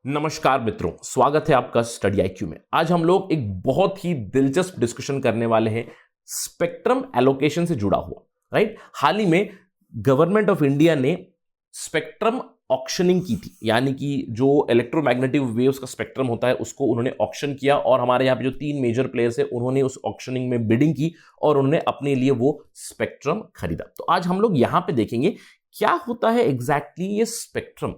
नमस्कार मित्रों, स्वागत है आपका स्टडी आईक्यू में। आज हम लोग एक बहुत ही दिलचस्प डिस्कशन करने वाले हैं स्पेक्ट्रम एलोकेशन से जुड़ा हुआ। राइट, हाल ही में गवर्नमेंट ऑफ इंडिया ने स्पेक्ट्रम ऑक्शनिंग की थी, यानी कि जो इलेक्ट्रोमैग्नेटिक वेव्स का स्पेक्ट्रम होता है उसको उन्होंने ऑक्शन किया और हमारे यहाँ पे जो 3 मेजर प्लेयर्स है उन्होंने उस ऑक्शनिंग में बिडिंग की और उन्होंने अपने लिए वो स्पेक्ट्रम खरीदा। तो आज हम लोग यहाँ पे देखेंगे क्या होता है एग्जैक्टली ये स्पेक्ट्रम,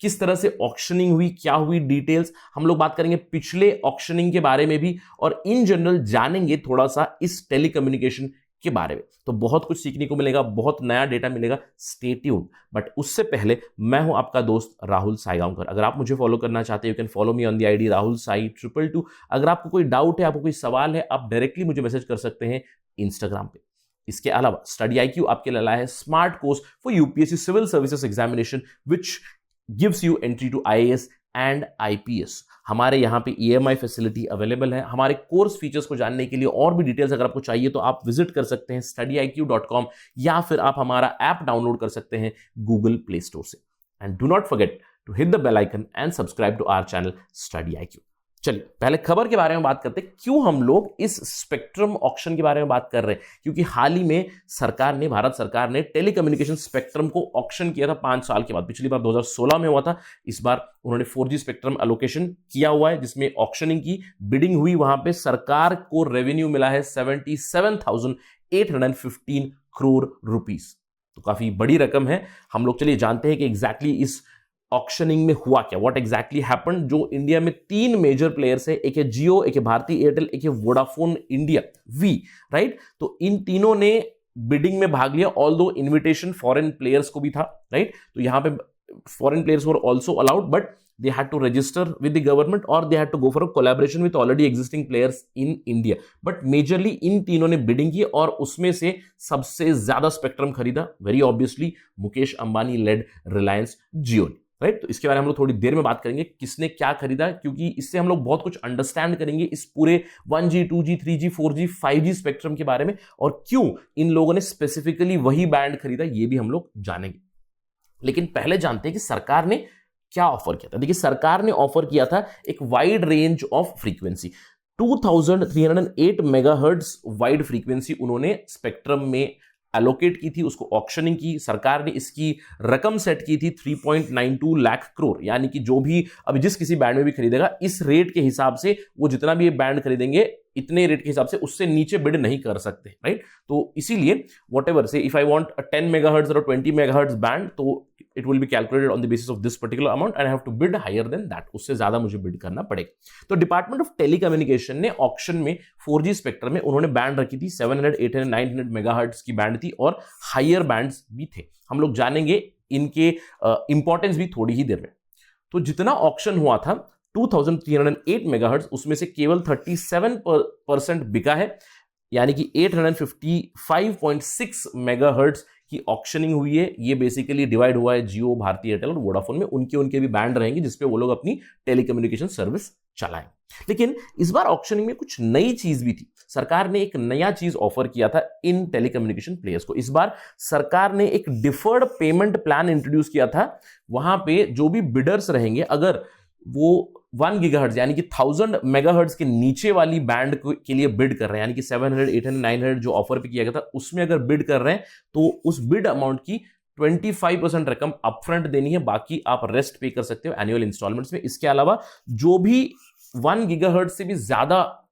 किस तरह से ऑक्शनिंग हुई, क्या हुई, डिटेल्स हम लोग बात करेंगे पिछले ऑक्शनिंग के बारे में भी और इन जनरल जानेंगे थोड़ा सा इस टेलीकम्युनिकेशन के बारे में। तो बहुत कुछ सीखने को मिलेगा, बहुत नया डेटा मिलेगा, स्टे ट्यून्ड। बट उससे पहले मैं हूं आपका दोस्त राहुल साईगांवकर। अगर आप मुझे फॉलो करना चाहते हैं you can follow me on the ID Rahul Sai 222। अगर आपको कोई डाउट है, आपको कोई सवाल है, आप डायरेक्टली मुझे मैसेज कर सकते हैं इंस्टाग्राम पे। इसके अलावा स्टडी आईक्यू आपके लिए लाया है smart course for UPSC civil services examination which gives you entry to IAS and IPS। हमारे यहाँ पे EMI फैसिलिटी अवेलेबल है। हमारे कोर्स फीचर्स को जानने के लिए और भी डिटेल्स अगर आपको चाहिए तो आप विजिट कर सकते हैं studyIQ.com या फिर आप हमारा ऐप डाउनलोड कर सकते हैं गूगल प्ले स्टोर से। And do not forget to hit the bell icon and subscribe to our channel study IQ. चलिए पहले खबर के बारे में बात करते हैं, क्यों हम लोग इस स्पेक्ट्रम ऑक्शन के बारे में बात कर रहे हैं। क्योंकि हाल ही में भारत सरकार ने टेलीकम्युनिकेशन स्पेक्ट्रम को ऑक्शन किया था 5 साल के बाद। पिछली बार 2016 में हुआ था, इस बार उन्होंने 4G स्पेक्ट्रम एलोकेशन किया हुआ है जिसमें ऑक्शनिंग की, बिडिंग हुई। वहां पे सरकार को रेवेन्यू मिला है 77,815 करोड़ रुपीस। तो काफी बड़ी रकम है। हम लोग चलिए जानते हैं कि एग्जैक्टली इस ऑक्शनिंग में हुआ क्या, व्हाट एग्जैक्टली हैपेंड। जो इंडिया में 3 मेजर प्लेयर्स है, एक है जियो, एक है भारती एयरटेल, एक है वोडाफोन इंडिया वी। राइट, तो इन तीनों ने बिडिंग में भाग लिया, ऑल्दो इन्विटेशन फॉरेन प्लेयर्स को भी था। राइट, तो यहां पे foreign players were also allowed but they had to register with the government or they had to go for a collaboration with already existing players in India। but majorly इन तीनों ने bidding की और उसमें से सबसे ज्यादा स्पेक्ट्रम खरीदा very obviously Mukesh Ambani led Reliance Jio ने। राइट, तो इसके बारे में हम लोग थोड़ी देर में बात करेंगे किसने क्या खरीदा, क्योंकि इससे हम लोग बहुत कुछ अंडरस्टैंड करेंगे इस पूरे 1G 2G 3G 4G 5G spectrum के बारे में और क्यों इन लोगों ने स्पेसिफिकली वही बैंड खरीदा, ये भी हम लोग जानेंगे। लेकिन पहले जानते हैं कि सरकार ने क्या ऑफर किया था। देखिए, सरकार ने ऑफर किया था एक wide range of frequency, 2308 megahertz wide frequency उन्होंने स्पेक्ट्रम में एलोकेट की थी, उसको ऑक्शनिंग की। सरकार ने इसकी रकम सेट की थी 3.92 लाख करोड़, यानी कि जो भी अभी जिस किसी बैंड में भी खरीदेगा इस रेट के हिसाब से वो जितना भी ये बैंड खरीदेंगे इतने रेट के हिसाब से उससे नीचे बिड नहीं कर सकते। राइट, तो इसीलिए व्हाटएवर से if I want a 10 megahertz और 20 मेगाहर्ट्ज बैंड तो it will be calculated on the basis of this particular amount and I have to bid higher than that, उससे ज्यादा मुझे बिड करना पड़ेगा। तो डिपार्टमेंट ऑफ टेलीकम्युनिकेशन ने ऑक्शन में 4G स्पेक्ट्रम में उन्होंने बैंड रखी थी 700, 800, 900 मेगाहर्ट्ज की बैंड थी और हायर बैंड्स भी थे। हम लोग जानेंगे इनके इंपॉर्टेंस भी थोड़ी ही देर में। तो जितना ऑक्शन हुआ था 2308 मेगाहर्ट्ज, उसमें से केवल 37% बिका है, यानी कि 855.6 मेगाहर्ट्ज की ऑक्शनिंग हुई है। ये बेसिकली डिवाइड हुआ है जियो, भारती एयरटेल और वोडाफोन में। उनके भी बैंड रहेंगे जिसपे वो लोग अपनी टेलीकम्युनिकेशन सर्विस चलाएं। लेकिन इस बार ऑक्शनिंग में कुछ नई चीज भी थी। सरकार ने एक नया चीज ऑफर किया था इन टेलीकम्युनिकेशन प्लेयर्स को। इस बार सरकार ने एक डिफर्ड पेमेंट प्लान इंट्रोड्यूस किया था। वहां पे जो भी बिडर्स रहेंगे, अगर वो 1 गीगाहर्ट्ज यानी कि 1000 मेगाहर्ट्ज के नीचे वाली बैंड के लिए बिड कर रहे हैं, यानी कि 700, 800, 900 जो ऑफर पे किया गया था उसमें अगर बिड कर रहे हैं तो उस बिड अमाउंट की 25% रकम अपफ्रंट देनी है, बाकी आप रेस्ट पे कर सकते हो एनुअल इंस्टॉलमेंट्स में। इसके अलावा जो भी 1 गीगाहर्ट्ज से भी ज्यादा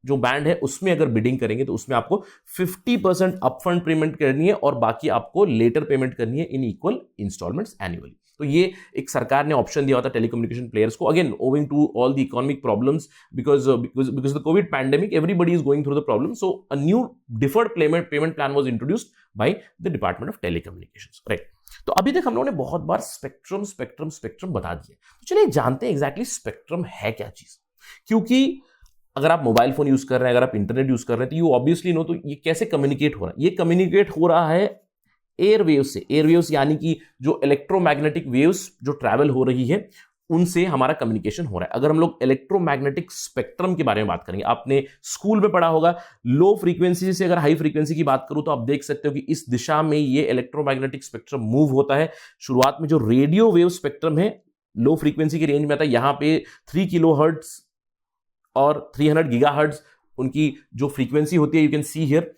जो बैंड है उसमें अगर बिडिंग करेंगे तो उसमें आपको 50% अपफ्रंट पेमेंट करनी है और बाकी आपको लेटर पेमेंट करनी है इन इक्वल इंस्टॉलमेंट्स एनुअली। तो ये एक सरकार ने ऑप्शन दिया होता टेलीकम्युनिकेशन प्लेयर्स को, again owing to all the economic problems because the COVID pandemic everybody is going through the problem. So a new deferred payment plan was introduced by the department of telecommunications. Right, तो अभी तक हम लोगों ने बहुत बार spectrum बता दिया। तो चलिए जानते हैं एग्जैक्टली स्पेक्ट्रम है क्या चीज। क्योंकि अगर आप मोबाइल फोन यूज कर रहे हैं, अगर आप इंटरनेट यूज कर रहे हैं तो यू ऑब्वियसली नो तो ये कैसे कम्युनिकेट हो रहा है। ये कम्युनिकेट हो रहा है एयरवेव्स से। एयरवेव्स यानी कि जो इलेक्ट्रोमैग्नेटिक वेव्स जो ट्रैवल हो रही है उनसे हमारा कम्युनिकेशन हो रहा है। अगर हम लोग इलेक्ट्रोमैग्नेटिक स्पेक्ट्रम के बारे में बात करेंगे, आपने स्कूल में पढ़ा होगा, लो फ्रीक्वेंसी से अगर हाई फ्रीक्वेंसी की बात करूं तो आप देख सकते हो कि इस दिशा में ये इलेक्ट्रोमैग्नेटिक स्पेक्ट्रम मूव होता है। शुरुआत में जो रेडियो वेव स्पेक्ट्रम है लो फ्रीक्वेंसी की रेंज में आता है, यहां पे 3 किलोहर्ट्ज और 300 गीगाहर्ट्ज उनकी जो फ्रीक्वेंसी होती है, यू कैन सी हियर।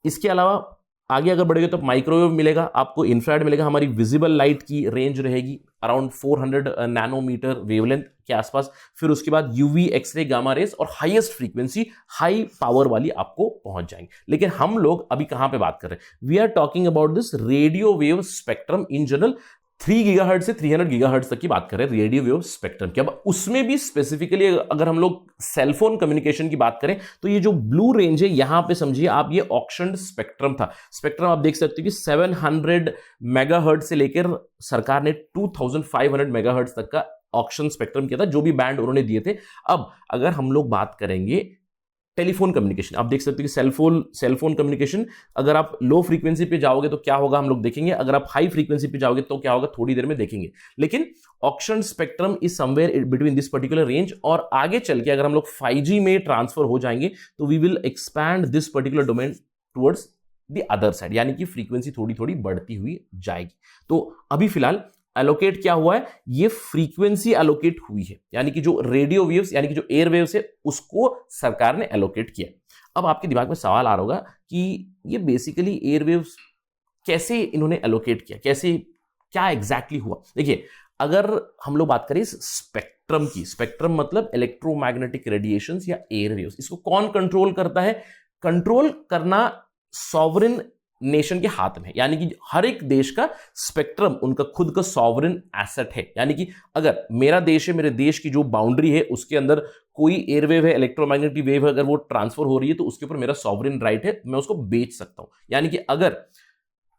इसके अलावा आगे अगर बढ़ेगा तो माइक्रोवेव मिलेगा आपको, इंफ्रारेड मिलेगा, हमारी विजिबल लाइट की रेंज रहेगी अराउंड 400 नैनोमीटर वेवलेंथ के आसपास। फिर उसके बाद यूवी, एक्सरे, गामा रेस और हाईएस्ट फ्रीक्वेंसी हाई पावर वाली आपको पहुंच जाएंगे। लेकिन हम लोग अभी कहां पे बात कर रहे हैं, we are talking about this radio wave spectrum in general. 3 gigahertz से 300 गीगाहर्ट्ज तक की बात कर रहे हैं रेडियो वेव स्पेक्ट्रम की। अब उसमें भी स्पेसिफिकली अगर हम लोग सेलफोन कम्युनिकेशन की बात करें तो ये जो ब्लू रेंज है यहां पे समझिए आप, ये ऑक्शन स्पेक्ट्रम था। स्पेक्ट्रम आप देख सकते हो कि 700 मेगाहर्ट्ज से लेकर सरकार ने 2500 मेगाहर्ट्ज तक का ऑक्शन स्पेक्ट्रम किया था, जो भी बैंड उन्होंने दिए थे। अब अगर हम लोग बात करेंगे टेलीफोन कम्युनिकेशन, आप देख सकते हो कि सेलफोन कम्युनिकेशन, अगर आप लो फ्रीक्वेंसी पे जाओगे तो क्या होगा हम लोग देखेंगे, अगर आप हाई फ्रीक्वेंसी पे जाओगे तो क्या होगा थोड़ी देर में देखेंगे। लेकिन auction spectrum is somewhere between this particular range, और आगे चल के अगर हम लोग 5G में ट्रांसफर हो जाएंगे तो we will expand this particular domain towards the other side, यानी कि फ्रीक्वेंसी थोड़ी थोड़ी बढ़ती हुई जाएगी। तो अभी फिलहाल एलोकेट क्या हुआ है, ये फ्रीक्वेंसी एलोकेट हुई है, यानी कि जो रेडियो वेव्स यानी कि जो एयर वेव्स है उसको सरकार ने एलोकेट किया। अब आपके दिमाग में सवाल आ रहा होगा कि ये बेसिकली एयर वेव्स कैसे इन्होंने एलोकेट किया, कैसे, क्या एग्जैक्टली हुआ। देखिए, अगर हम लोग बात करें स्पेक्ट्रम की, स्पेक्ट्रम मतलब इलेक्ट्रोमैग्नेटिक रेडिएशंस या एयर वेव्स, इसको कौन कंट्रोल करता है? कंट्रोल करना सॉवरेन नेशन के हाथ में, यानी कि हर एक देश का स्पेक्ट्रम उनका खुद का सॉवरेन एसेट है। यानी कि अगर मेरा देश है, मेरे देश की जो बाउंड्री है उसके अंदर कोई एयरवेव है, इलेक्ट्रोमैग्नेटिक वेव है, अगर वो ट्रांसफर हो रही है तो उसके ऊपर मेरा सॉवरेन राइट है, मैं उसको बेच सकता हूं। यानी कि अगर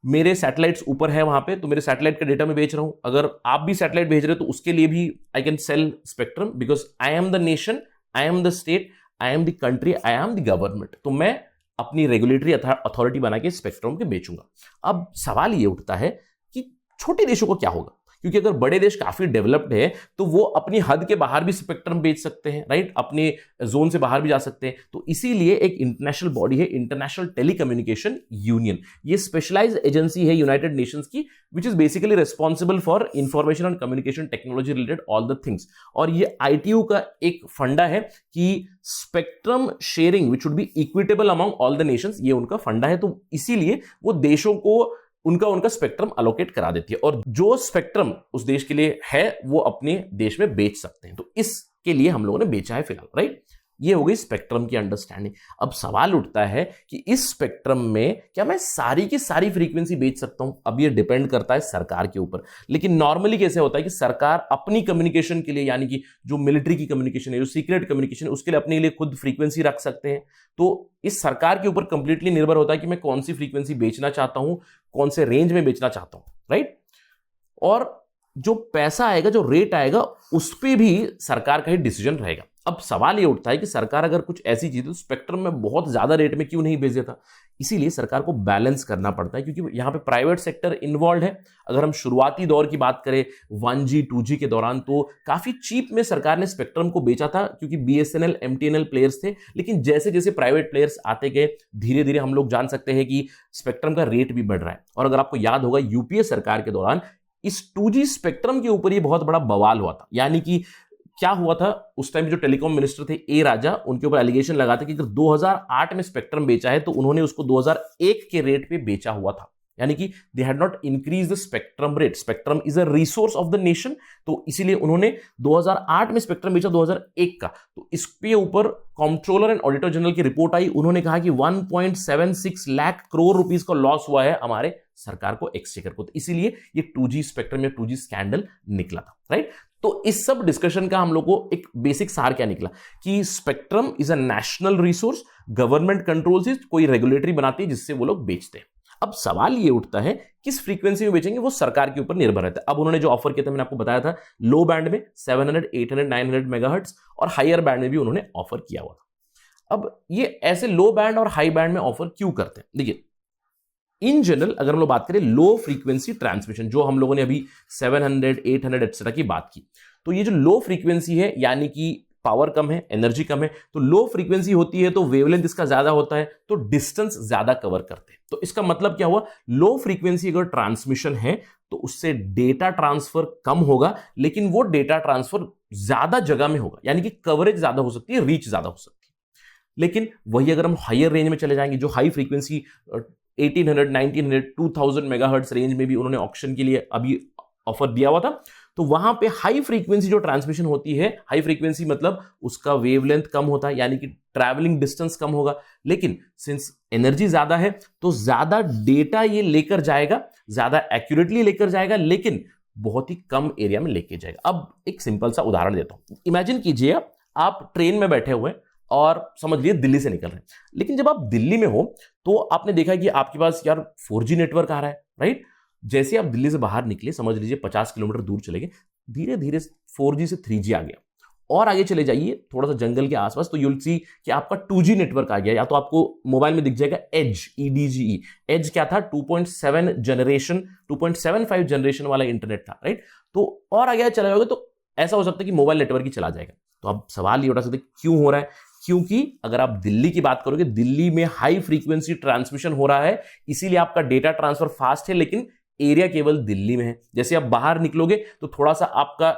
मेरे सैटेलाइट्स ऊपर है वहां पे तो मेरे सैटेलाइट का डेटा मैं बेच रहा हूं, अगर आप भी सैटेलाइट भेज रहे हो तो उसके लिए भी I can sell spectrum, because I am the nation, I am the state, I am the country, I am the government, तो मैं अपनी रेगुलेटरी अथॉरिटी बना के स्पेक्ट्रम के बेचूंगा। अब सवाल ये उठता है कि छोटे देशों को क्या होगा, क्योंकि अगर बड़े देश काफी डेवलप्ड है तो वो अपनी हद के बाहर भी स्पेक्ट्रम बेच सकते हैं, राइट, अपने जोन से बाहर भी जा सकते हैं। तो इसीलिए एक इंटरनेशनल बॉडी है, इंटरनेशनल टेलीकम्युनिकेशन यूनियन, ये स्पेशलाइज्ड एजेंसी है यूनाइटेड नेशंस की, which is basically responsible for information and communication technology related all the things. और ये ITU का एक फंडा है कि spectrum sharing which would be equitable among all the Nations, ये उनका फंडा है। तो इसीलिए वो देशों को उनका स्पेक्ट्रम अलोकेट करा देती है, और जो स्पेक्ट्रम उस देश के लिए है वो अपने देश में बेच सकते हैं। तो इसके लिए हम लोगों ने बेचा है फिलहाल, राइट। ये हो गई स्पेक्ट्रम की अंडरस्टैंडिंग। अब सवाल उठता है कि इस स्पेक्ट्रम में क्या मैं सारी की सारी फ्रीक्वेंसी बेच सकता हूं? अब ये डिपेंड करता है सरकार के ऊपर। लेकिन नॉर्मली कैसे होता है कि सरकार अपनी कम्युनिकेशन के लिए, यानी कि जो मिलिट्री की कम्युनिकेशन है, जो सीक्रेट कम्युनिकेशन है, उसके लिए अपने लिए खुद फ्रीक्वेंसी रख सकते हैं। तो इस सरकार के ऊपर कंप्लीटली निर्भर होता है कि मैं कौन सी फ्रीक्वेंसी बेचना चाहता हूं, कौन से रेंज में बेचना चाहता हूं, राइट। और जो पैसा आएगा, जो रेट आएगा, उस पर भी सरकार का ही डिसीजन रहेगा। अब सवाल ये उठता है कि सरकार अगर कुछ ऐसी चीज तो स्पेक्ट्रम में बहुत ज्यादा रेट में क्यों नहीं भेज देता? इसीलिए सरकार को बैलेंस करना पड़ता है, क्योंकि यहां पे प्राइवेट सेक्टर इन्वॉल्व है। अगर हम शुरुआती दौर की बात करें 1G 2G के दौरान, तो काफी चीप में सरकार ने स्पेक्ट्रम को बेचा था, क्योंकि BSNL MTNL प्लेयर्स थे। लेकिन जैसे जैसे प्राइवेट प्लेयर्स आते गए, धीरे धीरे हम लोग जान सकते हैं कि स्पेक्ट्रम का रेट भी बढ़ रहा है। और अगर आपको याद होगा, UPA सरकार के दौरान इस 2G स्पेक्ट्रम के ऊपर ये बहुत बड़ा बवाल हुआ था। यानी कि क्या हुआ था, उस टाइम जो टेलीकॉम मिनिस्टर थे A राजा, उनके ऊपर एलिगेशन लगा था कि अगर 2008 में स्पेक्ट्रम बेचा है तो उन्होंने उसको 2001 के रेट पे बेचा हुआ था। यानी कि they had not increase the spectrum rate. Spectrum is a resource of the nation, तो इसीलिए उन्होंने 2008 में स्पेक्ट्रम बेचा 2001 का। तो इस पे ऊपर कंट्रोलर एंड ऑडिटर जनरल की रिपोर्ट आई, उन्होंने कहा कि 1.76 लाख करोड़ रुपीस का लॉस हुआ है हमारे सरकार को, एक्सचेकर को। तो इसीलिए ये 2G स्पेक्ट्रम या 2G स्कैंडल निकला था, राइट। तो इस सब डिस्कशन का हम लोग को एक बेसिक सार क्या निकला कि spectrum is a national resource, government controls it, कोई रेगुलेटरी बनाती है जिससे वो लोग बेचते हैं। अब सवाल ये उठता है किस फ्रीक्वेंसी में बेचेंगे, वो सरकार के ऊपर निर्भर रहता है। अब उन्होंने जो ऑफर किया था, मैंने आपको बताया था, लो बैंड में 700, 800, 900 मेगाहर्ट्ज, और हायर बैंड में भी उन्होंने ऑफर किया हुआ था। अब ये ऐसे लो बैंड और हाई बैंड में ऑफर क्यों करते हैं? देखिए, इन जनरल अगर हम लोग बात करें लो फ्रीक्वेंसी ट्रांसमिशन, जो हम लोगों ने अभी 700, 800 एक्सेट्रा की बात की, तो ये जो लो फ्रीक्वेंसी है, यानी कि पावर कम है, एनर्जी कम है, तो लो फ्रीक्वेंसी होती है तो वेवलेंथ इसका ज्यादा होता है, तो डिस्टेंस ज्यादा कवर करते हैं। तो इसका मतलब क्या हुआ, लो फ्रीक्वेंसी अगर ट्रांसमिशन है तो उससे डेटा ट्रांसफर कम होगा, लेकिन वो डेटा ट्रांसफर ज्यादा जगह में होगा, यानी कि कवरेज ज्यादा हो सकती है, रीच ज्यादा हो सकती है। लेकिन वही अगर हम हायर रेंज में चले जाएंगे, जो हाई फ्रीक्वेंसी 1800, 1900, 2000 मेगाहर्ट्ज रेंज में भी उन्होंने ऑक्शन के लिए अभी ऑफर दिया हुआ था, तो वहां पे हाई फ्रीक्वेंसी जो ट्रांसमिशन होती है, हाई फ्रीक्वेंसी मतलब उसका वेवलेंथ कम होता है, यानी कि ट्रैवलिंग डिस्टेंस कम होगा, लेकिन सिंस एनर्जी ज्यादा है तो ज्यादा डेटा ये लेकर जाएगा, ज्यादा एक्यूरेटली लेकर जाएगा, लेकिन बहुत ही कम एरिया में लेके जाएगा। अब एक सिंपल सा उदाहरण देता हूं। इमेजिन कीजिए आप ट्रेन में बैठे हुए और समझ लीजिए दिल्ली से निकल रहे हैं, लेकिन जब आप दिल्ली में हो तो आपने देखा कि आपके पास यार 4G नेटवर्क आ रहा है, राइट। जैसे आप दिल्ली से बाहर निकले, समझ लीजिए 50 किलोमीटर दूर चले गए, धीरे धीरे 4G से 3G आ गया, और आगे चले जाइए थोड़ा सा जंगल के आसपास तो यूल सी कि आपका 2G नेटवर्क आ गया, या तो आपको मोबाइल में दिख जाएगा एज, EDGE। एज क्या था, 2.75 जनरेशन वाला इंटरनेट था, राइट। तो और आगे चला जाओगे तो ऐसा हो सकता है कि मोबाइल नेटवर्क ही चला जाएगा। तो अब सवाल ये उठा सकते क्यों हो रहा है, क्योंकि अगर आप दिल्ली की बात करोगे, दिल्ली में हाई फ्रीक्वेंसी ट्रांसमिशन हो रहा है, इसीलिए आपका डेटा ट्रांसफर फास्ट है, लेकिन एरिया केवल दिल्ली में है। जैसे आप बाहर निकलोगे तो थोड़ा सा आपका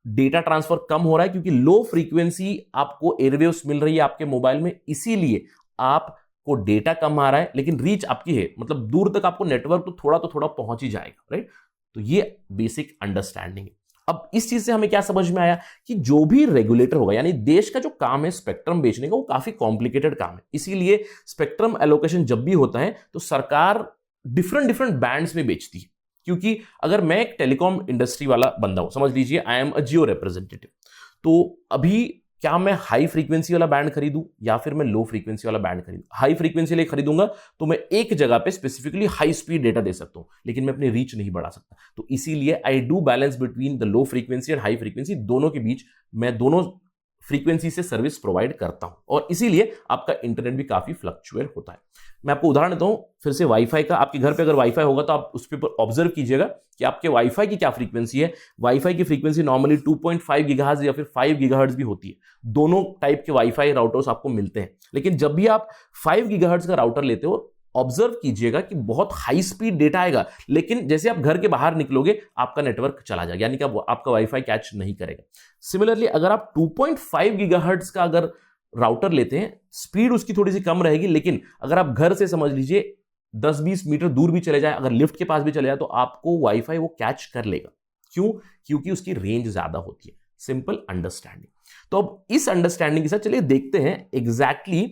डेटा ट्रांसफर कम हो रहा है, क्योंकि लो फ्रीक्वेंसी आपको एयरवेव्स मिल रही है आपके मोबाइल में, इसीलिए आपको डेटा कम आ रहा है, लेकिन रीच आपकी है, मतलब दूर तक आपको नेटवर्क तो थोड़ा पहुंच ही जाएगा, राइट। तो ये बेसिक अंडरस्टैंडिंग है। अब इस चीज से हमें क्या समझ में आया कि जो भी रेगुलेटर होगा, यानी देश का जो काम है स्पेक्ट्रम बेचने का, वो काफी कॉम्प्लिकेटेड काम है। इसीलिए स्पेक्ट्रम एलोकेशन जब भी होता है तो सरकार डिफरेंट बैंड्स में बेचती है। क्योंकि अगर मैं एक टेलीकॉम इंडस्ट्री वाला बंदा हूं, समझ लीजिए I am a Jio representative, तो अभी क्या मैं हाई फ्रीक्वेंसी वाला बैंड खरीदूं या फिर मैं लो फ्रीक्वेंसी वाला बैंड खरीदूं? हाई फ्रीक्वेंसी लिए खरीदूंगा तो मैं एक जगह पे स्पेसिफिकली हाई स्पीड डेटा दे सकता हूं, लेकिन मैं अपनी रीच नहीं बढ़ा सकता। तो इसीलिए I do balance between the low frequency और हाई फ्रीक्वेंसी, दोनों के बीच मैं दोनों फ्रीक्वेंसी से सर्विस प्रोवाइड करता हूं, और इसीलिए आपका इंटरनेट भी काफी फ्लक्चुएट होता है। मैं आपको उदाहरण देता हूं फिर से वाईफाई का। आपके घर पे अगर वाईफाई होगा तो आप उस पर ऑब्जर्व कीजिएगा कि आपके वाईफाई की क्या फ्रीक्वेंसी है। वाईफाई की फ्रीक्वेंसी नॉर्मली 2.5 गीगाहर्ट्ज या फिर 5 गीगाहर्ट्ज भी होती है। दोनों टाइप के वाईफाई राउटर्स आपको मिलते हैं, लेकिन जब भी आप 5 गीगाहर्ट्ज का राउटर लेते हो, ऑब्जर्व कीजिएगा कि बहुत हाई स्पीड डेटा आएगा, लेकिन जैसे आप घर के बाहर निकलोगे आपका नेटवर्क चला जाएगा, यानी कि आपका वाईफाई कैच नहीं करेगा। सिमिलरली अगर आप 2.5 गीगाहर्ट्ज का अगर राउटर लेते हैं, स्पीड उसकी थोड़ी सी कम रहेगी, लेकिन अगर आप घर से समझ लीजिए 10-20 मीटर दूर भी चले जाए, अगर लिफ्ट के पास भी चले जाए, तो आपको वाईफाई वो कैच कर लेगा। क्यों? क्योंकि उसकी रेंज ज्यादा होती है। Simple understanding. तो अब इस अंडरस्टैंडिंग के साथ चलिए देखते हैं एग्जैक्टली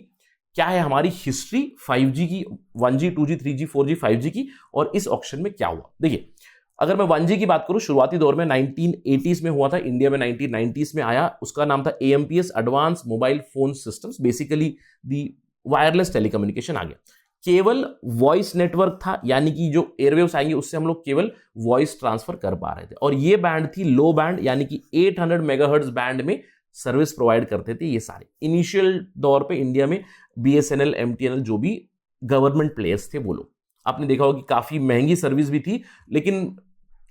क्या है हमारी हिस्ट्री 5G की, 1G, 2G, 3G, 4G, 5G की, और इस ऑक्शन में क्या हुआ। देखिए, अगर मैं 1G की बात करूं, शुरुआती दौर में 1980s में हुआ था, इंडिया में 1990s में आया। उसका नाम था AMPS, advance mobile phone systems, basically the wireless telecommunication आ गया। केवल वॉइस नेटवर्क था, यानी कि जो एयरवेव्स आएंगे उससे हम लोग केवल वॉइस ट्रांसफर कर पा रहे थे, और ये बैंड थी लो बैंड, यानी कि 800 मेगाहर्ट्ज बैंड में सर्विस प्रोवाइड करते थे ये सारे। इनिशियल दौर पे इंडिया में BSNL, MTNL, जो भी गवर्नमेंट प्लेयर्स थे वो लोग, आपने देखा होगा कि काफी महंगी सर्विस भी थी, लेकिन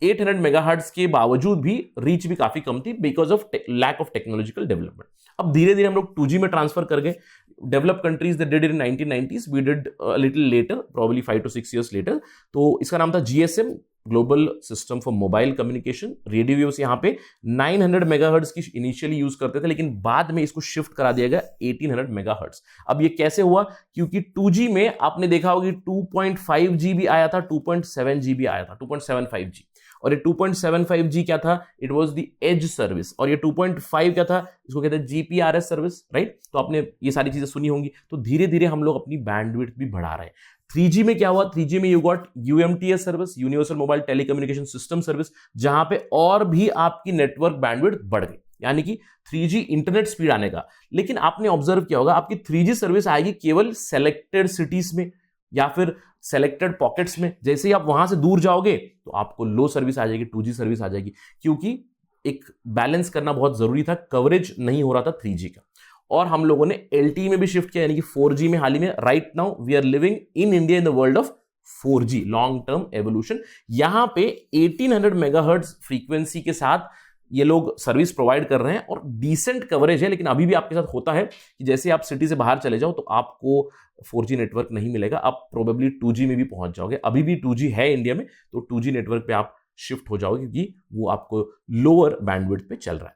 800 मेगाहर्ट्ज के बावजूद भी रीच भी काफी कम थी because of lack of technological development. अब धीरे धीरे हम लोग 2G में ट्रांसफर कर गए। Developed countries did in 1990s, we did little later, probably 5 to 6 years later. तो इसका नाम था GSM, global system for mobile communication. Radio waves यहाँ पे 900 मेगाहर्ट्ज की इनिशियली यूज करते थे, लेकिन बाद में इसको शिफ्ट करा दिया गया 1800 मेगाहर्ट्ज। अब ये कैसे हुआ? क्योंकि 2G में आपने देखा होगा 2.5 GB आया था, 2.7 GB आया था, 2.75 G। और ये 2.75 G क्या था? It was the EDGE service. और ये 2.5 क्या था? इसको कहते हैं GPRS सर्विस, राइट। तो आपने ये सारी चीजें सुनी होंगी। तो धीरे धीरे हम लोग अपनी बैंडविड्थ भी बढ़ा रहे हैं। 3G में क्या हुआ? 3G में you got UMTS service, universal mobile telecommunication system service, जहां पे और भी आपकी नेटवर्क बैंडविड्थ बढ़ गई, यानी कि 3G इंटरनेट स्पीड आने का। लेकिन आपने ऑब्जर्व किया होगा आपकी 3G सर्विस आएगी केवल सेलेक्टेड सिटीज में या फिर सेलेक्टेड पॉकेट्स में। जैसे ही आप वहां से दूर जाओगे तो आपको लो सर्विस आ जाएगी, 2G सर्विस आ जाएगी, क्योंकि एक बैलेंस करना बहुत जरूरी था, कवरेज नहीं हो रहा था 3G का। और हम लोगों ने LTE में भी शिफ्ट किया, यानी कि 4G में हाल ही में। Right now we are living in India in the world of 4G, long term evolution. यहां पे 1800 मेगाहर्ट्ज फ्रीक्वेंसी के साथ ये लोग सर्विस प्रोवाइड कर रहे हैं और डिसेंट कवरेज है, लेकिन अभी भी आपके साथ होता है कि जैसे आप सिटी से बाहर चले जाओ तो आपको 4G नेटवर्क नहीं मिलेगा, आप प्रोबेबली 2G में भी पहुंच जाओगे। अभी भी 2G है इंडिया में, तो 2G नेटवर्क पे आप शिफ्ट हो जाओगे क्योंकि वो आपको लोअर बैंडविड्थ पे चल रहा है।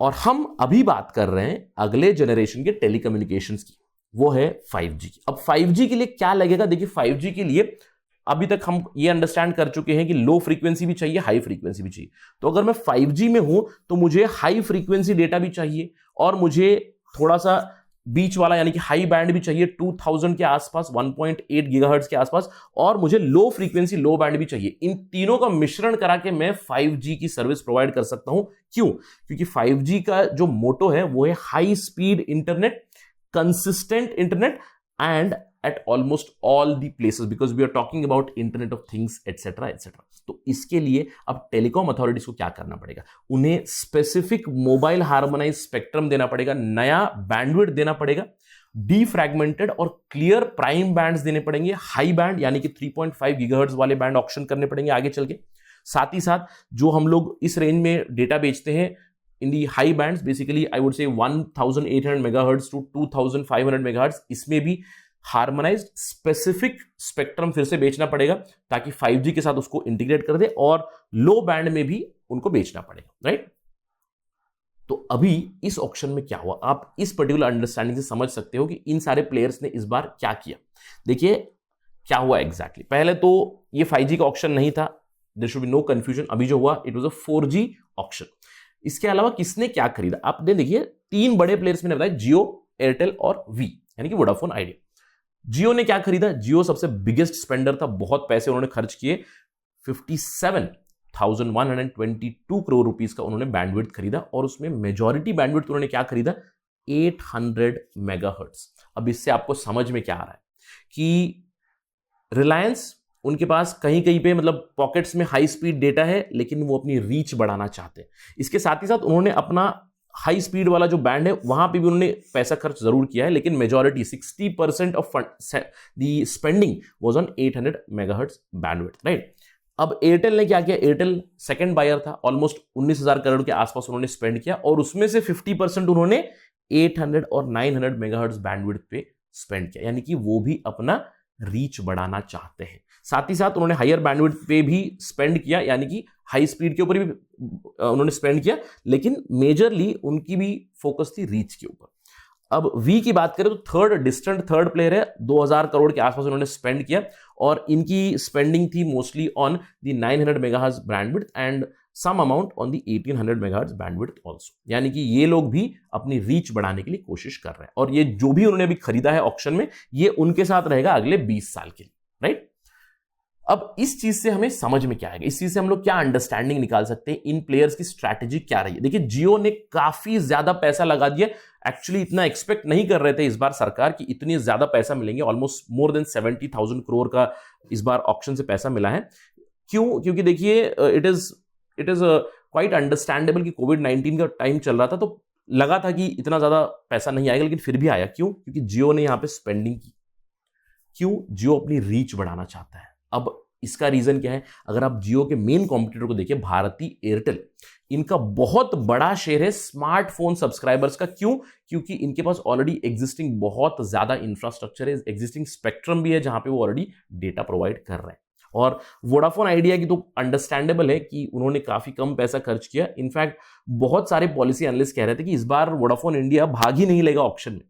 और हम अभी बात कर रहे हैं अगले जनरेशन के टेलीकम्युनिकेशंस की, वो है 5G की। अब 5G के लिए क्या लगेगा? देखिए 5G के लिए अभी तक हम ये अंडरस्टैंड कर चुके हैं कि लो फ्रीक्वेंसी भी चाहिए, हाई फ्रीक्वेंसी भी चाहिए। तो अगर मैं 5G में हूं तो मुझे हाई फ्रीक्वेंसी डेटा भी चाहिए और मुझे थोड़ा सा बीच वाला यानी कि हाई बैंड भी चाहिए 2000 के आसपास, 1.8 गीगाहर्ट्ज के आसपास, और मुझे लो फ्रीक्वेंसी लो बैंड भी चाहिए। इन तीनों का मिश्रण करा के मैं 5G की सर्विस प्रोवाइड कर सकता हूं। क्यों? क्योंकि 5G का जो मोटो है वो है high speed internet, consistent internet and at almost all the places because we are talking about internet of things etc etc। तो इसके लिए अब टेलीकॉम अथॉरिटीज को क्या करना पड़ेगा? उन्हें स्पेसिफिक मोबाइल हार्मोनाइज स्पेक्ट्रम देना पड़ेगा, नया बैंडविड्थ देना पड़ेगा, डीफ्रैगमेंटेड और क्लियर प्राइम बैंड्स देने पड़ेंगे, हाई बैंड यानी कि 3.5 गीगाहर्ट्ज वाले बैंड ऑप्शन करने पड़ेंगे आगे चल के। साथ ही साथ जो हम लोग इस रेंज में डेटा बेचते हैं in the high bands, basically I would say 1800 megahertz to 2500 megahertz, इसमें भी हार्मोनाइज्ड स्पेसिफिक स्पेक्ट्रम फिर से बेचना पड़ेगा ताकि 5G के साथ उसको इंटीग्रेट कर दे, और लो बैंड में भी उनको बेचना पड़ेगा, राइट? तो अभी इस ऑक्शन में क्या हुआ, आप इस पर्टिकुलर अंडरस्टैंडिंग से समझ सकते हो कि इन सारे प्लेयर्स ने इस बार क्या किया। देखिए क्या हुआ एग्जैक्टली। पहले तो ये 5G का ऑक्शन नहीं था, there should be no confusion. अभी जो हुआ it was a 4G auction. इसके अलावा किसने क्या खरीदा आपने देखिए, तीन बड़े प्लेयर्स मैंने बताया, जियो, एयरटेल और वी यानी कि वोडाफोन आइडिया। जियो ने क्या खरीदा? जियो सबसे बिगेस्ट स्पेंडर था, बहुत पैसे उन्होंने खर्च किए, 57,122 करोड़ रुपीस का उन्होंने बैंडविड्थ खरीदा, और उसमें मेजॉरिटी बैंडविड्थ उन्होंने क्या खरीदा? 800 मेगाहर्ट्ज। अब इससे आपको समझ में क्या आ रहा है कि रिलायंस, उनके पास कहीं कहीं पे मतलब पॉकेट्स में हाई स्पीड डेटा है, लेकिन वो अपनी रीच बढ़ाना चाहते हैं। इसके साथ ही साथ उन्होंने अपना हाई स्पीड वाला जो बैंड है वहां पे भी उन्होंने पैसा खर्च जरूर किया है, लेकिन majority 60% of the spending was on 800 megahertz bandwidth, right? अब एयरटेल ने क्या किया? एयरटेल सेकंड बायर था, ऑलमोस्ट 19,000 करोड़ के आसपास उन्होंने स्पेंड किया, और उसमें से 50% उन्होंने 800 और 900 मेगाहर्ट्ज बैंडविड्थ पे स्पेंड किया, यानी कि वो भी अपना रीच बढ़ाना चाहते हैं। साथ ही साथ उन्होंने हायर बैंडविड्थ पे भी स्पेंड किया, यानी कि हाई स्पीड के ऊपर भी उन्होंने स्पेंड किया, लेकिन मेजरली उनकी भी फोकस थी रीच के ऊपर। अब वी की बात करें तो डिस्टेंट थर्ड प्लेयर है, 2000 करोड़ के आसपास उन्होंने स्पेंड किया, और इनकी स्पेंडिंग थी mostly on the 900 megahertz bandwidth and some amount on the 1800 megahertz bandwidth also. यानी कि ये लोग भी अपनी रीच बढ़ाने के लिए कोशिश कर रहे हैं, और ये जो भी उन्होंने अभी खरीदा है ऑक्शन में, ये उनके साथ रहेगा अगले 20 साल के लिए, राइट? अब इस चीज से हमें समझ में क्या आएगा, इस चीज से हम लोग क्या अंडरस्टैंडिंग निकाल सकते हैं, इन प्लेयर्स की स्ट्रैटेजी क्या रही है। देखिए जियो ने काफी ज्यादा पैसा लगा दिया, एक्चुअली इतना एक्सपेक्ट नहीं कर रहे थे इस बार सरकार की इतनी ज्यादा पैसा मिलेंगे, ऑलमोस्ट मोर देन 70,000 करोड़ का इस बार ऑक्शन से पैसा मिला है। क्यों? क्योंकि देखिए इट इज क्वाइट अंडरस्टैंडेबल कि कोविड-19 का टाइम चल रहा था, तो लगा था कि इतना ज्यादा पैसा नहीं आएगा, लेकिन फिर भी आया। क्यों? क्योंकि जियो ने यहां पे स्पेंडिंग की। क्यों? जियो अपनी रीच बढ़ाना चाहता है। अब इसका रीजन क्या है? अगर आप जियो के मेन कॉम्पिटिटर को देखिए, भारती एयरटेल, इनका बहुत बड़ा शेयर है स्मार्टफोन सब्सक्राइबर्स का। क्यों? क्योंकि इनके पास ऑलरेडी एग्जिस्टिंग बहुत ज्यादा इंफ्रास्ट्रक्चर है, एग्जिस्टिंग स्पेक्ट्रम भी है जहां पे वो ऑलरेडी डेटा प्रोवाइड कर रहे हैं। और वोडाफोन आइडिया की तो अंडरस्टैंडेबल है कि उन्होंने काफी कम पैसा खर्च किया। इनफैक्ट बहुत सारे पॉलिसी एनालिस्ट कह रहे थे कि इस बार वोडाफोन इंडिया भाग ही नहीं लेगा ऑक्शन में।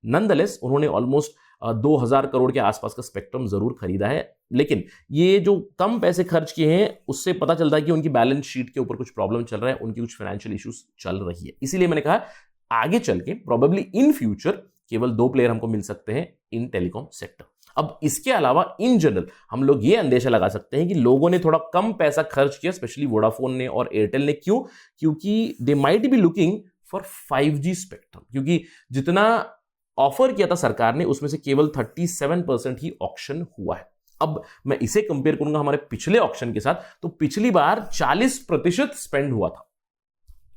नॉनदलेस उन्होंने ऑलमोस्ट 2000 करोड़ के आसपास का स्पेक्ट्रम जरूर खरीदा है, लेकिन ये जो कम पैसे खर्च किए हैं उससे पता चलता है कि उनकी बैलेंस शीट के ऊपर कुछ प्रॉब्लम चल रहा है, उनकी कुछ फाइनेंशियल इश्यूज चल रही है। इसीलिए मैंने कहा आगे चल के प्रोबेबली इन फ्यूचर केवल 2 प्लेयर हमको मिल सकते हैं इन टेलीकॉम सेक्टर। अब इसके अलावा इन जनरल हम लोग ये अंदेशा लगा सकते हैं कि लोगों ने थोड़ा कम पैसा खर्च किया, स्पेशली वोडाफोन ने और एयरटेल ने। क्यों? क्योंकि they might be looking for 5G spectrum, क्योंकि जितना ऑफर किया था सरकार ने उसमें से केवल 37% ही ऑक्शन हुआ है। अब मैं इसे कंपेयर करूंगा हमारे पिछले ऑक्शन के साथ, तो पिछली बार 40% स्पेंड हुआ था,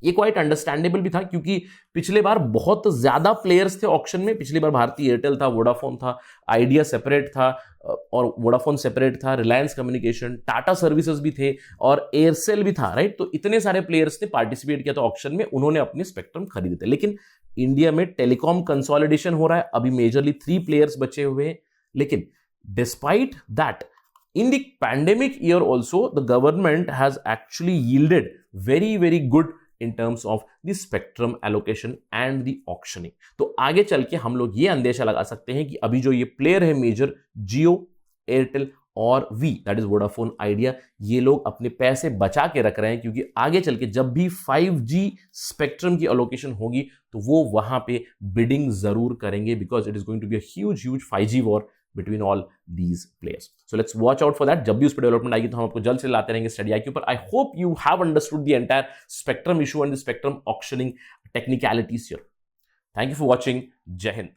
ये क्वाइट अंडरस्टैंडेबल भी था क्योंकि पिछले बार बहुत ज्यादा प्लेयर्स थे ऑक्शन में। पिछली बार भारती एयरटेल था, वोडाफोन था, आइडिया सेपरेट था और वोडाफोन सेपरेट था, रिलायंस कम्युनिकेशन, टाटा सर्विसेज भी थे और एयरसेल भी था, राइट। तो इतने सारे प्लेयर्स ने पार्टिसिपेट किया था ऑक्शन में, उन्होंने अपने स्पेक्ट्रम खरीदे थे। लेकिन इंडिया में टेलीकॉम कंसोलिडेशन हो रहा है, अभी मेजरली 3 प्लेयर्स बचे हुए हैं। लेकिन despite that, in the pandemic year also the government has actually yielded very good in terms of the spectrum allocation and the auctioning। तो आगे चल के हम लोग ये अंदेशा लगा सकते हैं कि अभी जो ये प्लेयर है मेजर, जियो, एयरटेल और Vi, that is Vodafone Idea, ये लोग अपने पैसे बचा के रख रहे हैं क्योंकि आगे चल के जब भी 5G स्पेक्ट्रम की अलोकेशन होगी तो वो वहां पे बिडिंग जरूर करेंगे, because it is going to be a huge 5G war between all these players. So let's watch out for that। जब भी उस पर डेवलपमेंट आएगी तो हम आपको जल्द से लाते रहेंगे स्टडी आई के ऊपर। I hope you have understood the entire spectrum issue and the spectrum auctioning technicalities here. Thank you for watching. जय हिंद।